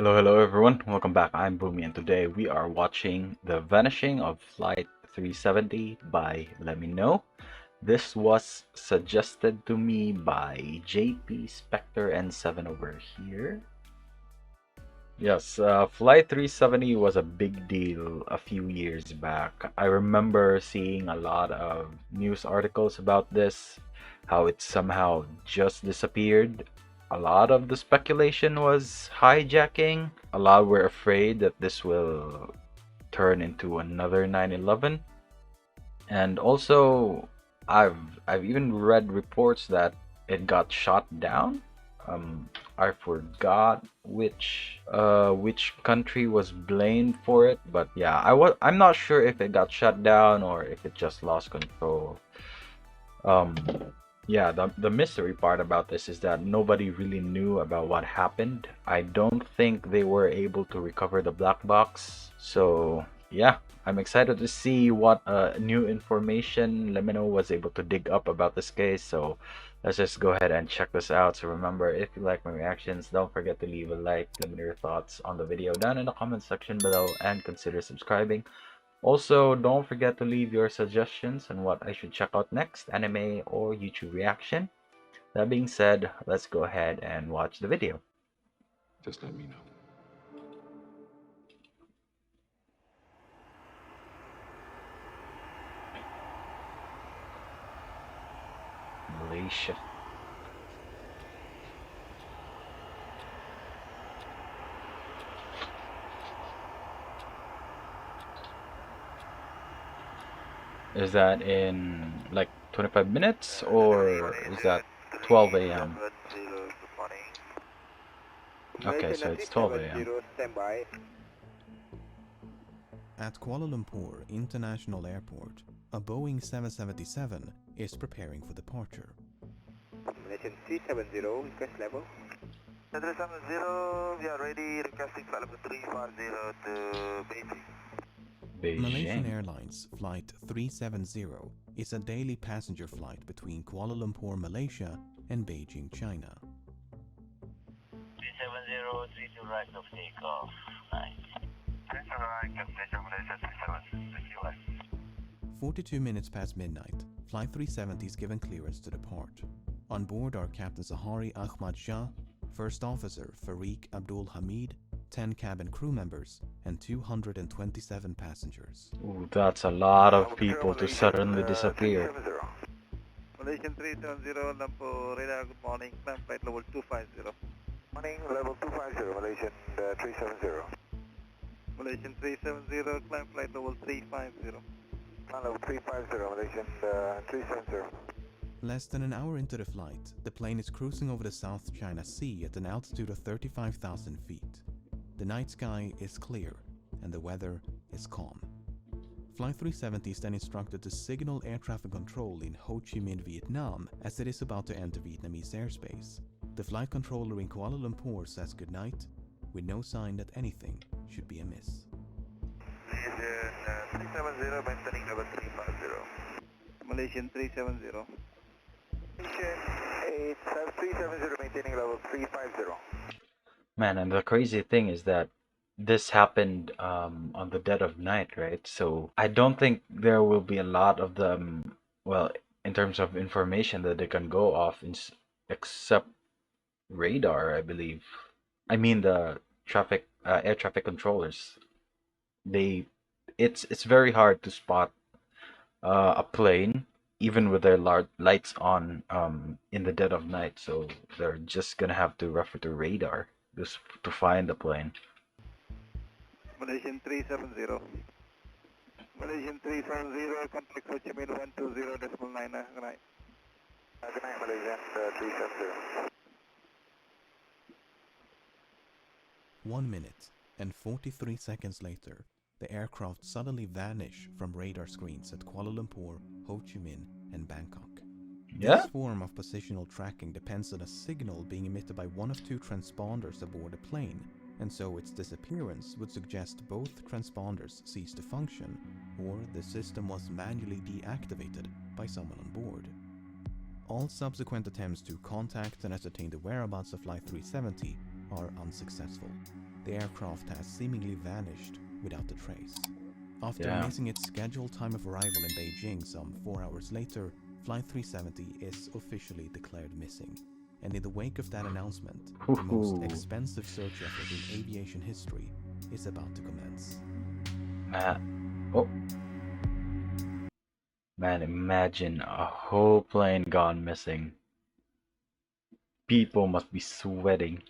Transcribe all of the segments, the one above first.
Hello everyone, welcome back. I'm Boomy and today we are watching The Vanishing of Flight 370 by Lemmino. This was suggested to me by JP, Spectre, and 7 over here. Yes, Flight 370 was a big deal a few years back. I remember seeing a lot of news articles about this, how it somehow just disappeared. A lot of the speculation was hijacking. A lot were afraid that this will turn into another 9/11. And also, I've even read reports that it got shot down. I forgot which country was blamed for it, but yeah, I'm not sure if it got shut down or if it just lost control. Um, yeah, the mystery part about this is that nobody really knew about what happened. I don't think they were able to recover the black box. So yeah, I'm excited to see what new information Lemino was able to dig up about this case. So let's just go ahead and check this out. So remember, if you like my reactions, don't forget to leave a like, let me know your thoughts on the video down in the comment section below, and consider subscribing. Also, don't forget to leave your suggestions on what I should check out next, anime or YouTube reaction. That being said, let's go ahead and watch the video. Just let me know. Malaysia. Is that in like 25 minutes or is that 12 a.m.? Okay, so it's 12 a.m. At Kuala Lumpur International Airport, a Boeing 777 is preparing for departure. Malaysian 370, request level. 370, we are ready, requesting flight level 350 to Beijing. Malaysian Beijing. Airlines Flight 370 is a daily passenger flight between Kuala Lumpur, Malaysia and Beijing, China. 370, 32 right of takeoff. Nice. That's alright, Malaysia, Malaysia 370, thank you. 42 minutes past midnight, Flight 370 is given clearance to depart. On board are Captain Zahari Ahmad Shah, First Officer Farik Abdul Hamid, 10 cabin crew members, and 227 passengers. Ooh, that's a lot of people to suddenly disappear. Malaysian 370, Lumpur radar, good morning, climb flight level 250. Morning, level 250, Malaysian 370. Malaysian 370, climb flight level 350. Climb level 350, Malaysian 370. Less than an hour into the flight, the plane is cruising over the South China Sea at an altitude of 35,000 feet. The night sky is clear and the weather is calm. Flight 370 is then instructed to signal air traffic control in Ho Chi Minh, Vietnam, as it is about to enter Vietnamese airspace. The flight controller in Kuala Lumpur says goodnight, with no sign that anything should be amiss. Malaysian 370, maintaining level 350. Malaysian 370. Malaysian 370, maintaining level 350. Man, and the crazy thing is that this happened on the dead of night, right? So I don't think there will be a lot of them, well, in terms of information that they can go off, except radar, I believe. I mean the air traffic controllers. They, it's very hard to spot a plane even with their lights on in the dead of night. So they're just gonna have to refer to radar just to find the plane. Malaysian 370. Malaysian 370, contact Ho Chi Minh 120.9. Good night. Good night, Malaysian 370. 1 minute and 43 seconds later, the aircraft suddenly vanished from radar screens at Kuala Lumpur, Ho Chi Minh, and Bangkok. Yeah? This form of positional tracking depends on a signal being emitted by one of two transponders aboard a plane, and so its disappearance would suggest both transponders ceased to function, or the system was manually deactivated by someone on board. All subsequent attempts to contact and ascertain the whereabouts of Flight 370 are unsuccessful. the aircraft has seemingly vanished without a trace. After Yeah. missing its scheduled time of arrival in Beijing some 4 hours later, Flight 370 is officially declared missing. And in the wake of that announcement, the most Woohoo. expensive search effort in aviation history is about to commence. Oh, man, imagine a whole plane gone missing. People must be sweating.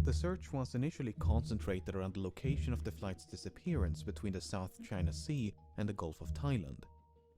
The search was initially concentrated around the location of the flight's disappearance between the South China Sea and the Gulf of Thailand.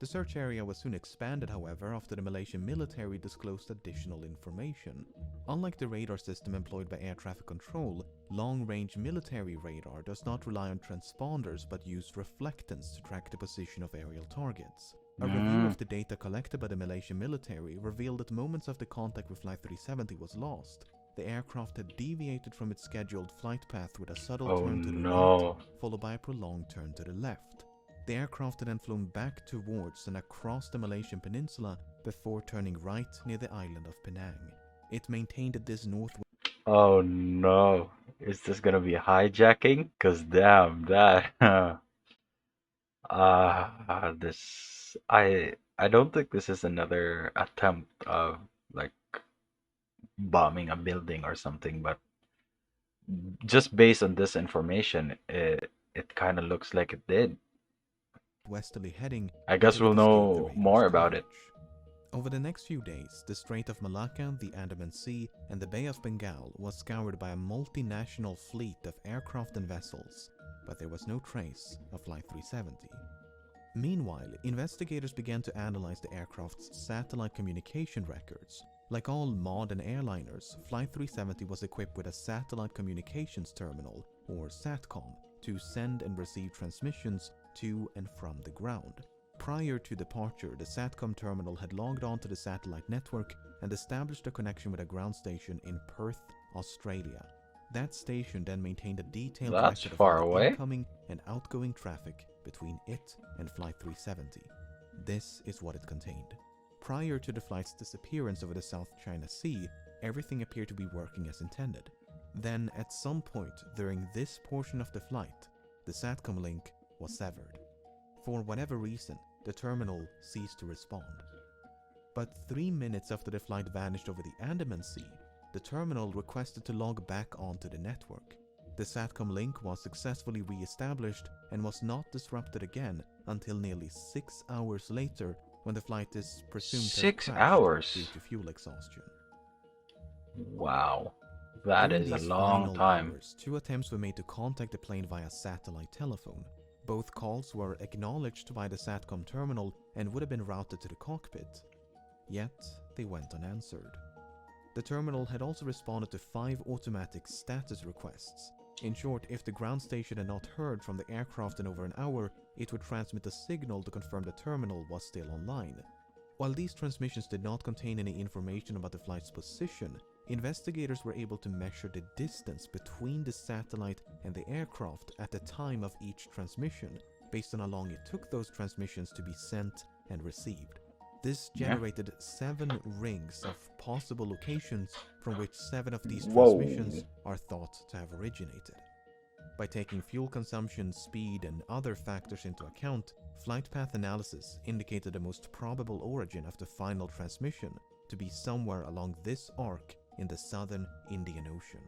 The search area was soon expanded, however, after the Malaysian military disclosed additional information. Unlike the radar system employed by air traffic control, long-range military radar does not rely on transponders but use reflectance to track the position of aerial targets. A review of the data collected by the Malaysian military revealed that moments after contact with Flight 370 was lost, the aircraft had deviated from its scheduled flight path with a subtle Oh turn to the no. right, followed by a prolonged turn to the left. The aircraft had then flown back towards and across the Malaysian peninsula before turning right near the island of Penang. It maintained this northwest. Oh no. Is this gonna be hijacking? Cause damn that. This I don't think this is another attempt of like bombing a building or something, but just based on this information, it kind of looks like it did. Westerly heading, I guess it we'll would escape the know radar's more about it. coverage. Over the next few days, the Strait of Malacca, the Andaman Sea, and the Bay of Bengal was scoured by a multinational fleet of aircraft and vessels, but there was no trace of Flight 370. Meanwhile, investigators began to analyze the aircraft's satellite communication records. Like all modern airliners, Flight 370 was equipped with a satellite communications terminal, or SATCOM, to send and receive transmissions to and from the ground. Prior to departure, the SATCOM terminal had logged onto the satellite network and established a connection with a ground station in Perth, Australia. That station then maintained a detailed That's record of far all the away. incoming and outgoing traffic between it and Flight 370. This is what it contained. Prior to the flight's disappearance over the South China Sea, everything appeared to be working as intended. Then, at some point during this portion of the flight, the SATCOM link was severed. For whatever reason, the terminal ceased to respond. But 3 minutes after the flight vanished over the Andaman Sea, the terminal requested to log back onto the network. The SATCOM link was successfully re-established and was not disrupted again until nearly 6 hours later, when the flight is presumed to have 6 crashed hours. due to fuel exhaustion. Wow. That During is a these long final time. hours, 2 attempts were made to contact the plane via satellite telephone. Both calls were acknowledged by the SATCOM terminal and would have been routed to the cockpit. Yet, they went unanswered. The terminal had also responded to 5 automatic status requests. In short, if the ground station had not heard from the aircraft in over an hour, it would transmit a signal to confirm the terminal was still online. While these transmissions did not contain any information about the flight's position, investigators were able to measure the distance between the satellite and the aircraft at the time of each transmission, based on how long it took those transmissions to be sent and received. This generated 7 rings of possible locations from which 7 of these Whoa. transmissions are thought to have originated. By taking fuel consumption, speed, and other factors into account, flight path analysis indicated the most probable origin of the final transmission to be somewhere along this arc in the southern Indian Ocean.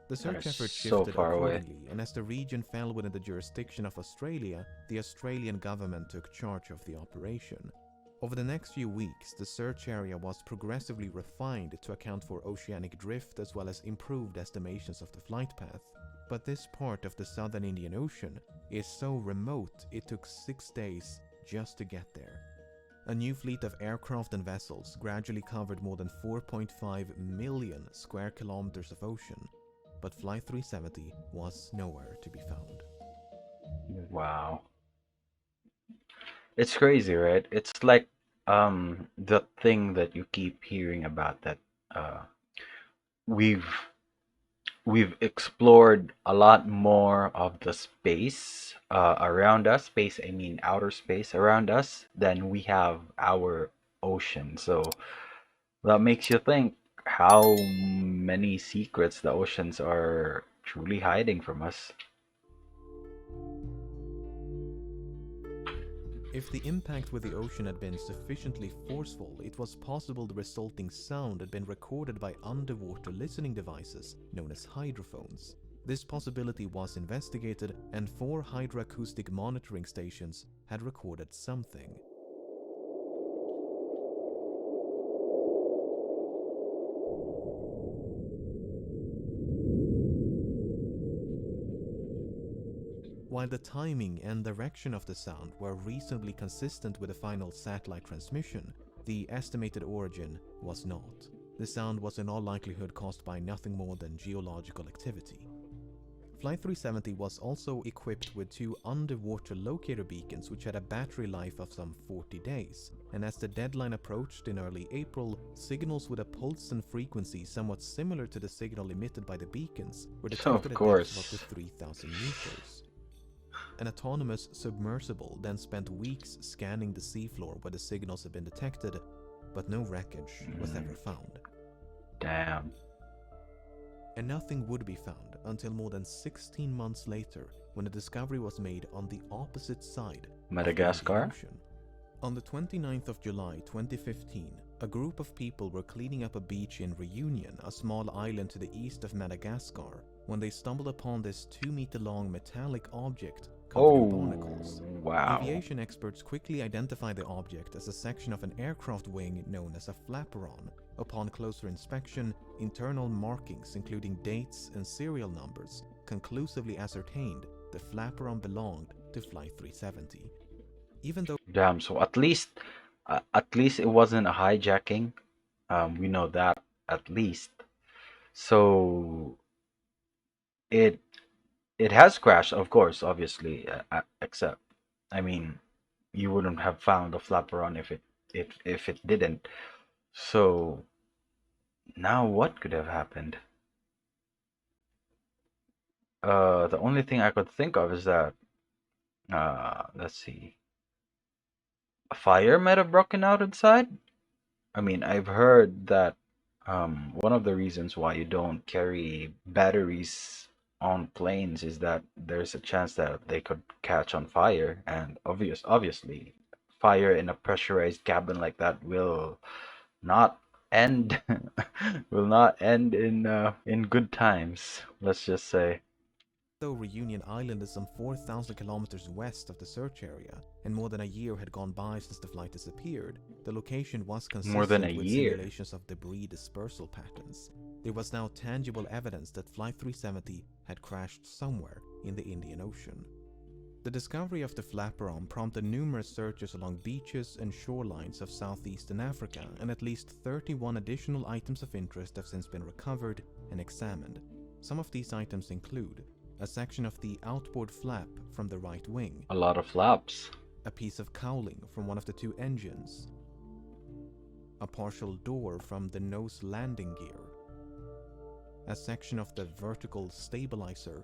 The search That is effort so shifted far away. accordingly, and as the region fell within the jurisdiction of Australia, the Australian government took charge of the operation. Over the next few weeks, the search area was progressively refined to account for oceanic drift as well as improved estimations of the flight path. But this part of the southern Indian Ocean is so remote it took 6 days just to get there. A new fleet of aircraft and vessels gradually covered more than 4.5 million square kilometers of ocean, but Flight 370 was nowhere to be found. Wow. It's crazy, right? It's like the thing that you keep hearing about that uh we've we've explored a lot more of the space around us. Space, I mean outer space around us, than we have our ocean. So that makes you think how many secrets the oceans are truly hiding from us. If the impact with the ocean had been sufficiently forceful, it was possible the resulting sound had been recorded by underwater listening devices known as hydrophones. This possibility was investigated, and 4 hydroacoustic monitoring stations had recorded something. While the timing and direction of the sound were reasonably consistent with the final satellite transmission, the estimated origin was not. The sound was in all likelihood caused by nothing more than geological activity. Flight 370 was also equipped with 2 underwater locator beacons which had a battery life of some 40 days, and as the deadline approached in early April, signals with a pulse and frequency somewhat similar to the signal emitted by the beacons were detected Of at depths of up course. to 3,000 meters. An autonomous submersible then spent weeks scanning the seafloor where the signals had been detected, but no wreckage was ever found. Damn. And nothing would be found until more than 16 months later, when a discovery was made on the opposite side of the Madagascar? Indian Ocean. On the 29th of July 2015, a group of people were cleaning up a beach in Reunion, a small island to the east of Madagascar, when they stumbled upon this 2-meter-long metallic object covered in Oh, barnacles. wow. Aviation experts quickly identified the object as a section of an aircraft wing known as a flaperon. Upon closer inspection, internal markings including dates and serial numbers conclusively ascertained the flaperon belonged to Flight 370. Even though Damn, so at least it wasn't a hijacking. We know that at least. So it it has crashed, of course, obviously. Except, I mean, you wouldn't have found the flaperon if it didn't. So now what could have happened? The only thing I could think of is that let's see, a fire might have broken out inside. I mean, I've heard that one of the reasons why you don't carry batteries on planes is that there's a chance that they could catch on fire, and obviously, fire in a pressurized cabin like that will not end will not end in good times. Let's just say. Though Reunion Island is some 4,000 kilometers west of the search area, and more than a year had gone by since the flight disappeared, the location was More than a consistent with year. simulations of debris dispersal patterns. There was now tangible evidence that Flight 370 had crashed somewhere in the Indian Ocean. The discovery of the flaperon prompted numerous searches along beaches and shorelines of southeastern Africa, and at least 31 additional items of interest have since been recovered and examined. Some of these items include a section of the outboard flap from the right wing, A lot of flaps. a piece of cowling from one of the 2 engines, a partial door from the nose landing gear, a section of the vertical stabilizer,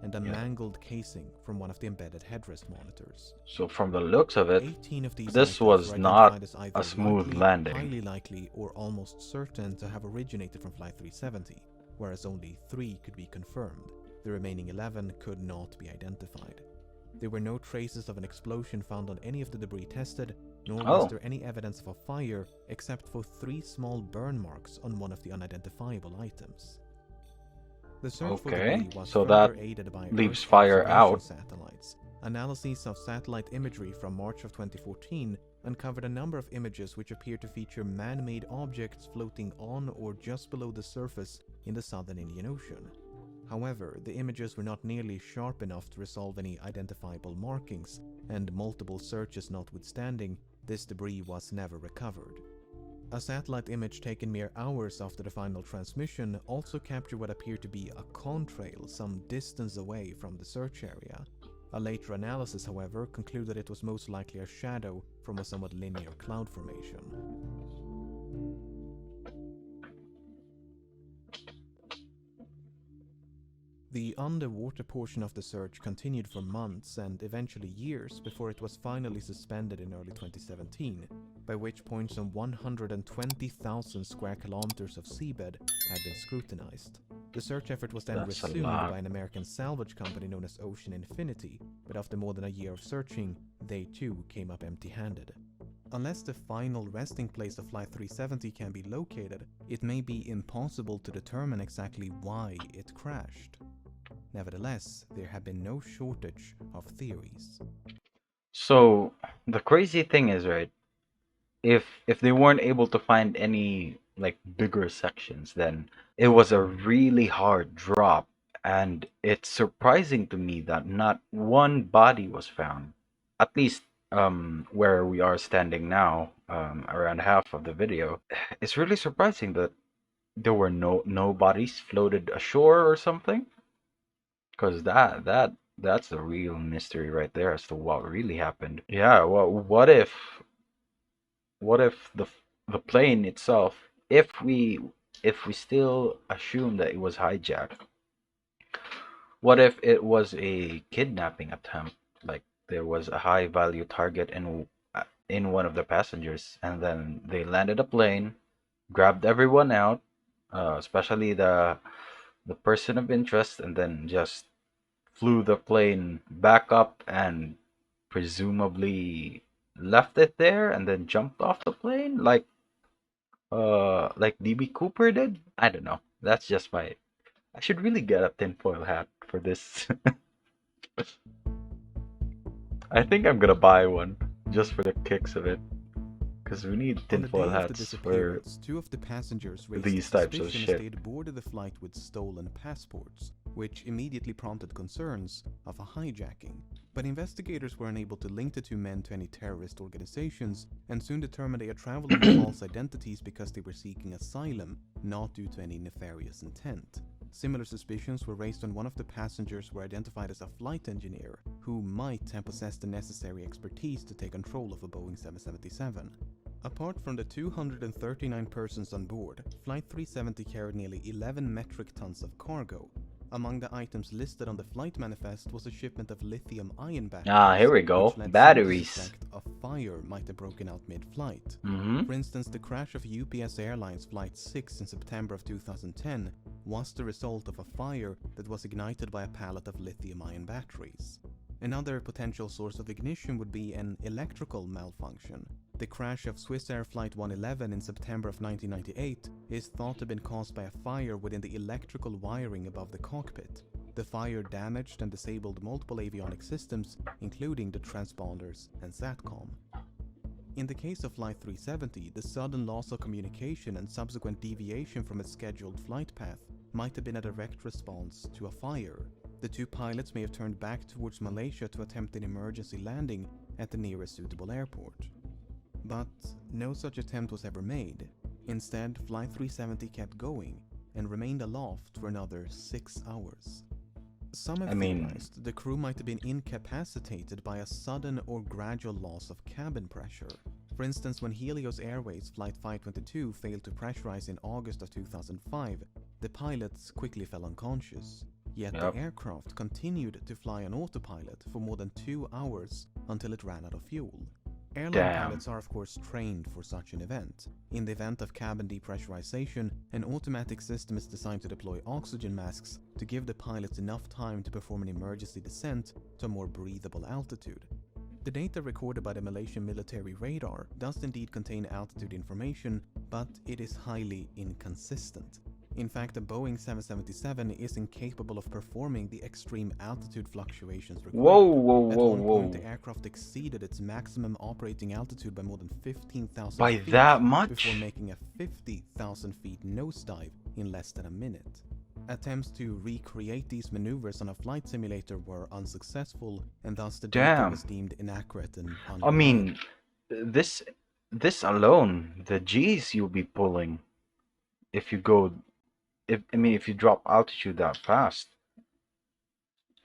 and a mangled casing from one of the embedded headrest monitors. So from the looks of it, 18 of these this items was were not identified as either a smooth likely, landing. highly likely, or almost certain to have originated from Flight 370, whereas only 3 could be confirmed. The remaining 11 could not be identified. There were no traces of an explosion found on any of the debris tested, nor was there any evidence of a fire except for 3 small burn marks on one of the unidentifiable items. The search for debris was so further that aided by leaves Earth fire observation out. satellites. Analyses of satellite imagery from March of 2014 uncovered a number of images which appear to feature man-made objects floating on or just below the surface in the southern Indian Ocean. However, the images were not nearly sharp enough to resolve any identifiable markings, and multiple searches notwithstanding, this debris was never recovered. A satellite image taken mere hours after the final transmission also captured what appeared to be a contrail some distance away from the search area. A later analysis, however, concluded it was most likely a shadow from a somewhat linear cloud formation. The underwater portion of the search continued for months and eventually years before it was finally suspended in early 2017, by which point some 120,000 square kilometers of seabed had been scrutinized. The search effort was then That's a resumed lot. by an American salvage company known as Ocean Infinity, but after more than a year of searching, they too came up empty-handed. Unless the final resting place of Flight 370 can be located, it may be impossible to determine exactly why it crashed. Nevertheless, there have been no shortage of theories. So the crazy thing is, right? If they weren't able to find any like bigger sections, then it was a really hard drop, and it's surprising to me that not one body was found. At least where we are standing now, around half of the video. It's really surprising that there were no bodies floated ashore or something, because that's the real mystery right there as to what really happened. Yeah, well, what if the plane itself, if we still assume that it was hijacked, what if it was a kidnapping attempt? Like there was a high value target in one of the passengers, and then they landed a plane, grabbed everyone out, especially the person of interest, and then just flew the plane back up and presumably left it there and then jumped off the plane like DB Cooper did. I don't know. That's just my. I should really get a tinfoil hat for this. I think I'm gonna buy one just for the kicks of it, because we need On the day tinfoil of the hats for disappearance, two of the passengers raised these types of suspicion as shit. they had boarded the flight with stolen passports, which immediately prompted concerns of a hijacking. But investigators were unable to link the two men to any terrorist organizations, and soon determined they had traveled under false identities because they were seeking asylum, not due to any nefarious intent. Similar suspicions were raised when one of the passengers were identified as a flight engineer, who might have possessed the necessary expertise to take control of a Boeing 777. Apart from the 239 persons on board, Flight 370 carried nearly 11 metric tons of cargo. Among the items listed on the flight manifest was a shipment of lithium-ion batteries. Ah, here we go. Which led some to Batteries. suspect a fire might have broken out mid-flight. Mm-hmm. For instance, the crash of UPS Airlines Flight 6 in September of 2010 was the result of a fire that was ignited by a pallet of lithium-ion batteries. Another potential source of ignition would be an electrical malfunction. The crash of Swiss Air Flight 111 in September of 1998 is thought to have been caused by a fire within the electrical wiring above the cockpit. The fire damaged and disabled multiple avionic systems, including the transponders and SATCOM. In the case of Flight 370, the sudden loss of communication and subsequent deviation from its scheduled flight path might have been a direct response to a fire. The two pilots may have turned back towards Malaysia to attempt an emergency landing at the nearest suitable airport. But no such attempt was ever made. Instead, Flight 370 kept going and remained aloft for another 6 hours. Some have theorized the crew might have been incapacitated by a sudden or gradual loss of cabin pressure. For instance, when Helios Airways Flight 522 failed to pressurize in August of 2005, the pilots quickly fell unconscious. Yet the aircraft continued to fly on autopilot for more than 2 hours until it ran out of fuel. Airline pilots are of course trained for such an event. In the event of cabin depressurization, an automatic system is designed to deploy oxygen masks to give the pilots enough time to perform an emergency descent to a more breathable altitude. The data recorded by the Malaysian military radar does indeed contain altitude information, but it is highly inconsistent. In fact, the Boeing 777 is incapable of performing the extreme altitude fluctuations required. At one point, the aircraft exceeded its maximum operating altitude by more than 15,000 By feet that much? before making a 50,000 feet nosedive in less than a minute. Attempts to recreate these maneuvers on a flight simulator were unsuccessful, and thus the data was deemed inaccurate and unreliable. I mean, this alone, the G's you'll be pulling if you go. If you drop altitude that fast.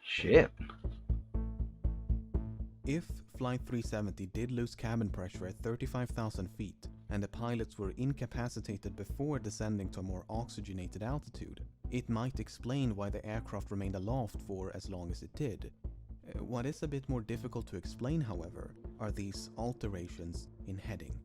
Shit. If Flight 370 did lose cabin pressure at 35,000 feet, and the pilots were incapacitated before descending to a more oxygenated altitude, It might explain why the aircraft remained aloft for as long as it did. What is a bit more difficult to explain, however, are these alterations in heading.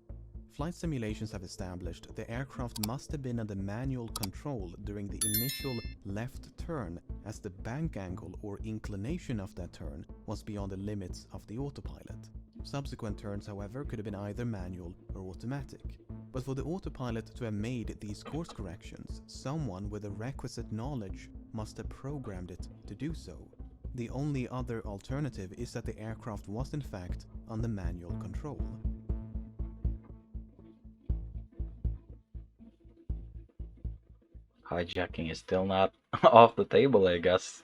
Flight simulations have established the aircraft must have been under manual control during the initial left turn, as the bank angle or inclination of that turn was beyond the limits of the autopilot. Subsequent turns, however, could have been either manual or automatic. But for the autopilot to have made these course corrections, someone with the requisite knowledge must have programmed it to do so. The only other alternative is that the aircraft was in fact under manual control. Hijacking is still not off the table, I guess.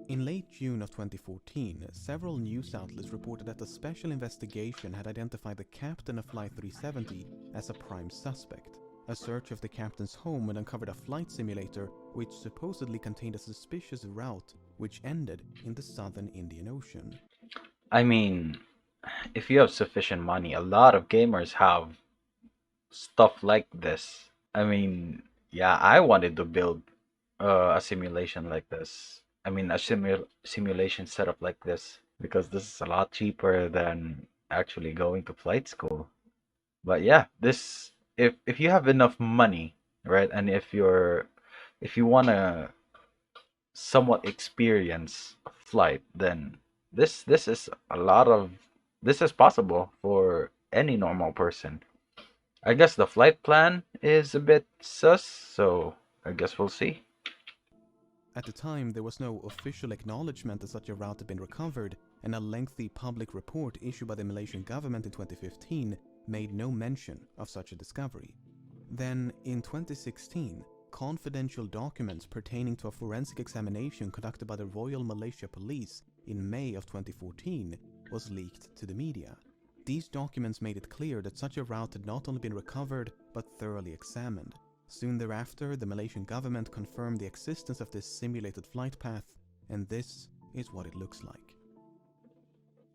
In late June of 2014, several news outlets reported that a special investigation had identified the captain of Flight 370 as a prime suspect. A search of the captain's home had uncovered a flight simulator which supposedly contained a suspicious route which ended in the southern Indian Ocean. I mean, if you have sufficient money, a lot of gamers have stuff like this. I mean, yeah, I wanted to build a simulation like this. I mean, a simulation setup like this, because this is a lot cheaper than actually going to flight school. But yeah, this if you have enough money, right, and if you wanna somewhat experience flight, then this is a lot of this is possible for any normal person. I guess the flight plan is a bit sus, so I guess we'll see. At the time, there was no official acknowledgement that such a route had been recovered, and a lengthy public report issued by the Malaysian government in 2015 made no mention of such a discovery. Then, in 2016, confidential documents pertaining to a forensic examination conducted by the Royal Malaysia Police in May of 2014 was leaked to the media. These documents made it clear that such a route had not only been recovered, but thoroughly examined. Soon thereafter, the Malaysian government confirmed the existence of this simulated flight path, and this is what it looks like.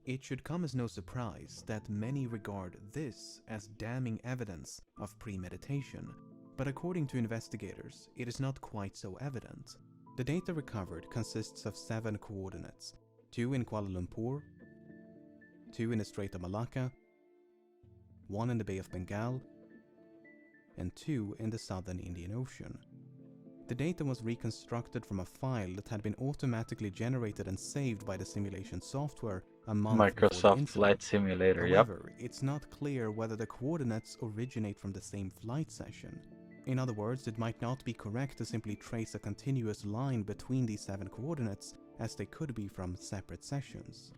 It should come as no surprise that many regard this as damning evidence of premeditation, but according to investigators, it is not quite so evident. The data recovered consists of 7 coordinates, 2 in Kuala Lumpur, 2 in the Strait of Malacca, 1 in the Bay of Bengal, and 2 in the southern Indian Ocean. The data was reconstructed from a file that had been automatically generated and saved by the simulation software a month before the Microsoft incident. Flight Simulator, yep. However, it's not clear whether the coordinates originate from the same flight session. In other words, it might not be correct to simply trace a continuous line between these 7 coordinates, as they could be from separate sessions.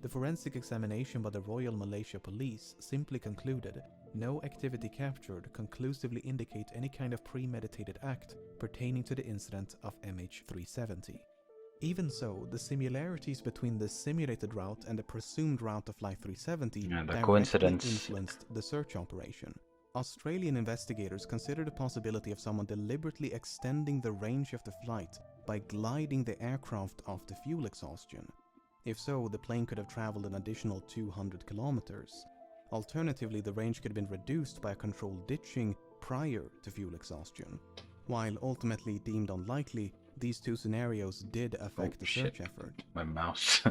The forensic examination by the Royal Malaysia Police simply concluded no activity captured conclusively indicate any kind of premeditated act pertaining to the incident of MH370. Even so, the similarities between the simulated route and the presumed route of Flight 370 directly influenced the search operation. Australian investigators considered the possibility of someone deliberately extending the range of the flight by gliding the aircraft off the fuel exhaustion. If so, the plane could have traveled an additional 200 kilometers. Alternatively, the range could have been reduced by a controlled ditching prior to fuel exhaustion. While ultimately deemed unlikely, these 2 scenarios did affect the search effort. My mouse.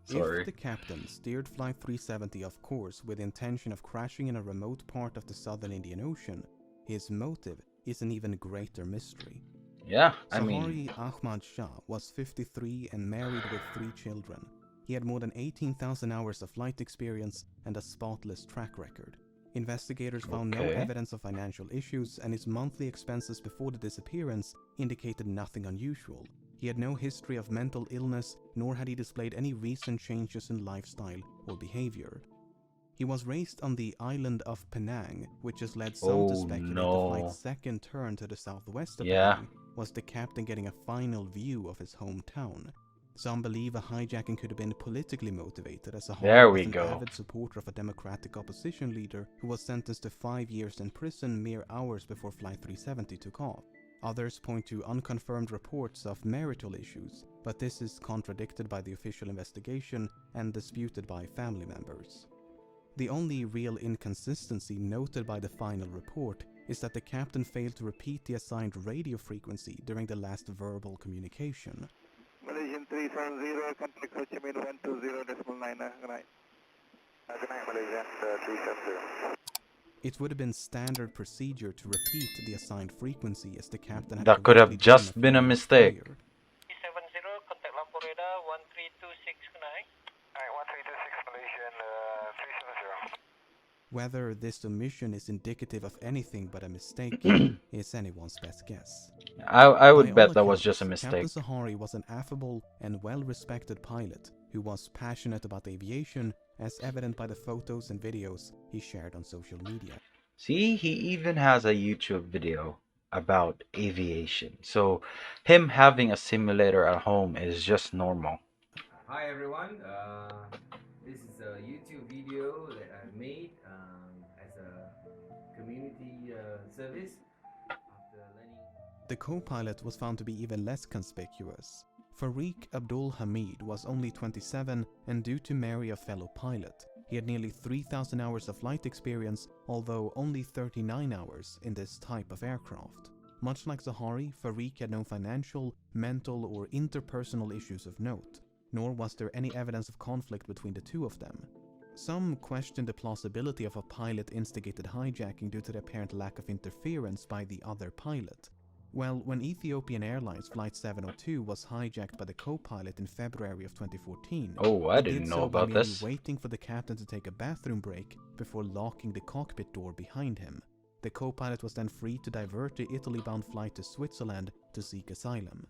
Sorry. If the captain steered Flight 370 off course with the intention of crashing in a remote part of the southern Indian Ocean, his motive is an even greater mystery. Yeah, Sahari Ahmad Shah was 53 and married with 3 children. He had more than 18,000 hours of flight experience and a spotless track record. Investigators found no evidence of financial issues, and his monthly expenses before the disappearance indicated nothing unusual. He had no history of mental illness, nor had he displayed any recent changes in lifestyle or behavior. He was raised on the island of Penang, which has led some to speculate the flight's second turn to the southwest of Penang was the captain getting a final view of his hometown. Some believe a hijacking could have been politically motivated, as Sahari was an avid supporter of a democratic opposition leader who was sentenced to 5 years in prison mere hours before Flight 370 took off. Others point to unconfirmed reports of marital issues, but this is contradicted by the official investigation and disputed by family members. The only real inconsistency noted by the final report is that the captain failed to repeat the assigned radio frequency during the last verbal communication. Malaysian 370, contact Ho Chi Minh 120.9. Good night. Good night, Malaysian 370. It would have been standard procedure to repeat the assigned frequency as the captain had That could have correctly done just few been a minutes mistake. prior. 370, contact lampu radar 1326, good night. Alright, 1326 Malaysian 370. Whether this omission is indicative of anything but a mistake is anyone's best guess. I would By bet all that was just a accounts, mistake. Captain Sahari was an affable and well-respected pilot who was passionate about aviation, as evident by the photos and videos he shared on social media. See, he even has a YouTube video about aviation. So him having a simulator at home is just normal. Hi everyone, this is a YouTube video that I made as a community service after learning. The co-pilot was found to be even less conspicuous. Farik Abdul Hamid was only 27 and due to marry a fellow pilot. He had nearly 3,000 hours of flight experience, although only 39 hours in this type of aircraft. Much like Sahari, Farik had no financial, mental or interpersonal issues of note, nor was there any evidence of conflict between the two of them. Some questioned the plausibility of a pilot-instigated hijacking due to the apparent lack of interference by the other pilot. Well, when Ethiopian Airlines Flight 702 was hijacked by the co-pilot in February of 2014, Oh, I he didn't did know so by about merely this. waiting for the captain to take a bathroom break before locking the cockpit door behind him. The co-pilot was then free to divert the Italy-bound flight to Switzerland to seek asylum.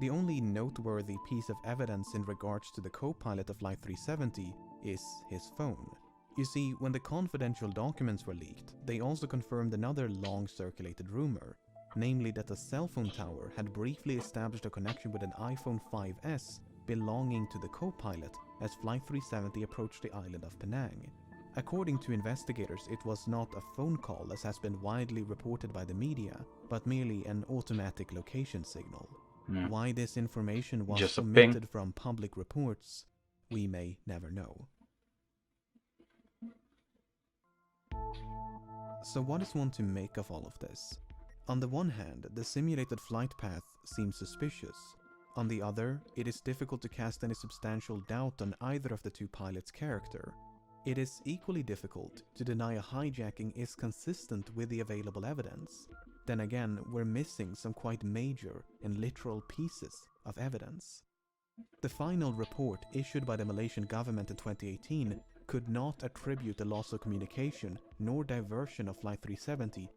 The only noteworthy piece of evidence in regards to the co-pilot of Flight 370 is his phone. You see, when the confidential documents were leaked, they also confirmed another long-circulated rumor, namely that a cell phone tower had briefly established a connection with an iPhone 5S belonging to the co-pilot as Flight 370 approached the island of Penang. According to investigators, it was not a phone call as has been widely reported by the media, but merely an automatic location signal. Why this information was Just a ping. omitted from public reports, we may never know. So what is one to make of all of this? On the one hand, the simulated flight path seems suspicious. On the other, it is difficult to cast any substantial doubt on either of the two pilots' character. It is equally difficult to deny a hijacking is consistent with the available evidence. Then again, we're missing some quite major and literal pieces of evidence. The final report issued by the Malaysian government in 2018 could not attribute the loss of communication nor diversion of Flight 370.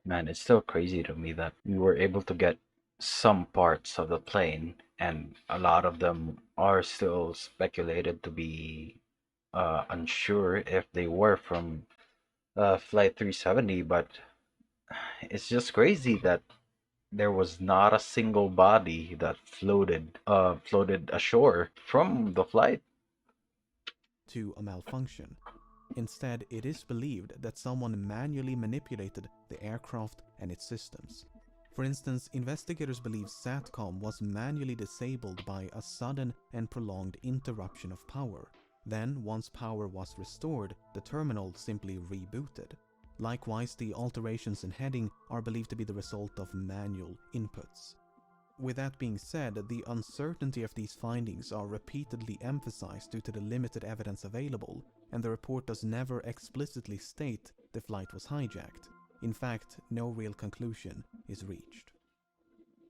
Man, it's still crazy to me that we were able to get some parts of the plane, and a lot of them are still speculated to be unsure if they were from Flight 370, but it's just crazy that there was not a single body that floated ashore from the flight. To a malfunction. Instead, it is believed that someone manually manipulated the aircraft and its systems. For instance, investigators believe SATCOM was manually disabled by a sudden and prolonged interruption of power. Then, once power was restored, the terminal simply rebooted. Likewise, the alterations in heading are believed to be the result of manual inputs. With that being said, the uncertainty of these findings are repeatedly emphasized due to the limited evidence available, and the report does never explicitly state the flight was hijacked. In fact, no real conclusion is reached.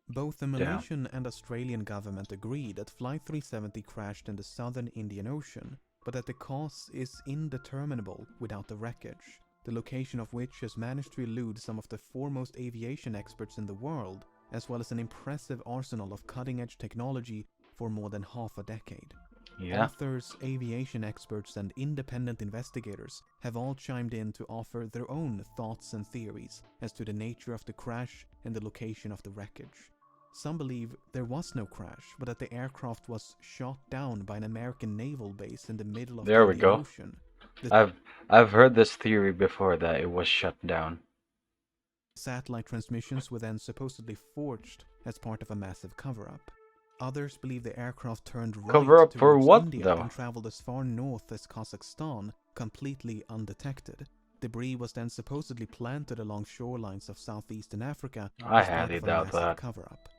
Both the Malaysian and Australian government agree that Flight 370 crashed in the southern Indian Ocean, but that the cause is indeterminable without the wreckage, the location of which has managed to elude some of the foremost aviation experts in the world, as well as an impressive arsenal of cutting-edge technology for more than half a decade. Yeah. Authors, aviation experts, and independent investigators have all chimed in to offer their own thoughts and theories as to the nature of the crash and the location of the wreckage. Some believe there was no crash, but that the aircraft was shot down by an American naval base in the middle of the There we Indian go. Ocean. The I've heard this theory before that it was shut down. satellite transmissions were then supposedly forged as part of a massive cover-up. Others believe the aircraft turned right Cover up for towards what, India though? and traveled as far north as Kazakhstan, completely undetected. Debris was then supposedly planted along shorelines of southeastern Africa I as part highly of a doubt massive that. cover-up.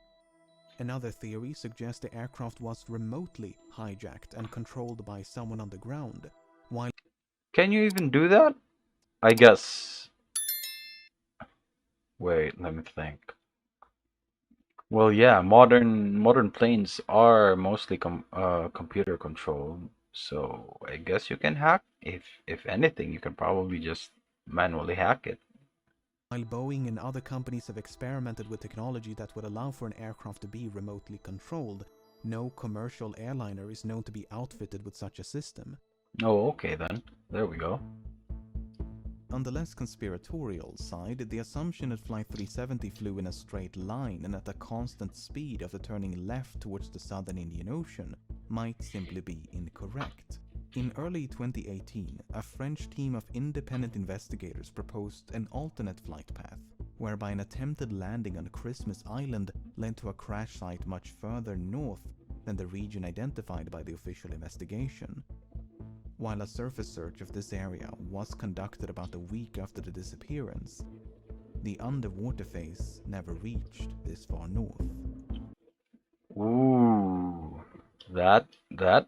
Another theory suggests the aircraft was remotely hijacked and controlled by someone on the ground, while Can you even do that? I guess. Wait, let me think. Well, yeah, modern planes are mostly computer controlled, so I guess you can hack. If anything, you can probably just manually hack it. Boeing and other companies have experimented with technology that would allow for an aircraft to be remotely controlled, no commercial airliner is known to be outfitted with such a system. Oh, okay then. There we go. On the less conspiratorial side, the assumption that Flight 370 flew in a straight line and at a constant speed after turning left towards the southern Indian Ocean might simply be incorrect. In early 2018, a French team of independent investigators proposed an alternate flight path, whereby an attempted landing on Christmas Island led to a crash site much further north than the region identified by the official investigation. While a surface search of this area was conducted about a week after the disappearance, the underwater phase never reached this far north. Ooh, that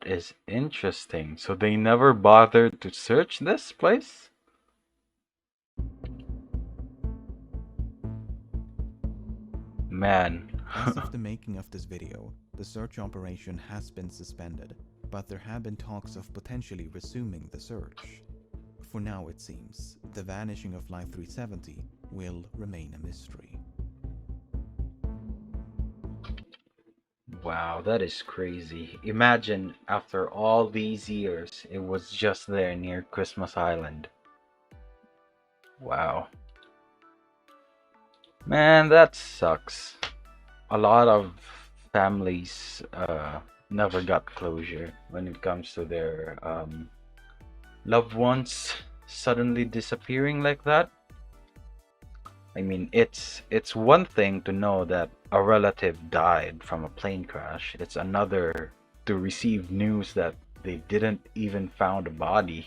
is interesting. So they never bothered to search this place? Man. As of the making of this video, the search operation has been suspended, but there have been talks of potentially resuming the search. For now, it seems, the vanishing of Flight 370 will remain a mystery. Wow, that is crazy. Imagine after all these years, it was just there near Christmas Island. Wow. Man, that sucks. A lot of families never got closure when it comes to their loved ones suddenly disappearing like that. I mean, it's one thing to know that a relative died from a plane crash. It's another to receive news that they didn't even found a body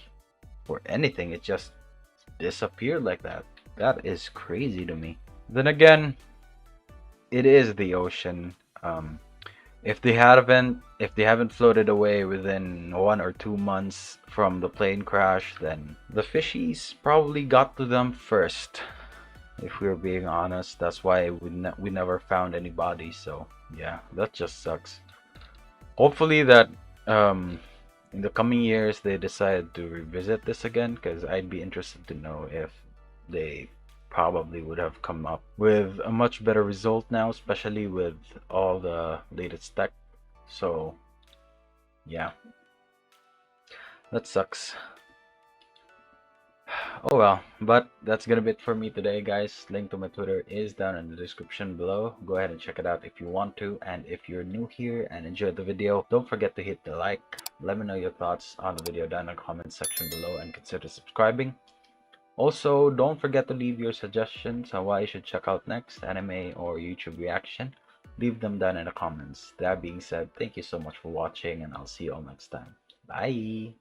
or anything. It just disappeared like that. That is crazy to me. Then again, it is the ocean. If they haven't floated away within 1 or 2 months from the plane crash, then the fishies probably got to them first. If we're being honest, that's why we never found any bodies. So yeah, that just sucks. Hopefully that in the coming years they decide to revisit this again, because I'd be interested to know if they probably would have come up with a much better result now, especially with all the latest tech. So yeah, that sucks. Oh well, but that's gonna be it for me today, guys. Link to my Twitter is down in the description below. Go ahead and check it out if you want to. And if you're new here and enjoyed the video, don't forget to hit the like. Let me know your thoughts on the video down in the comment section below, and consider subscribing. Also, don't forget to leave your suggestions on what you should check out next, anime or YouTube reaction. Leave them down in the comments. That being said, thank you so much for watching, and I'll see you all next time. Bye!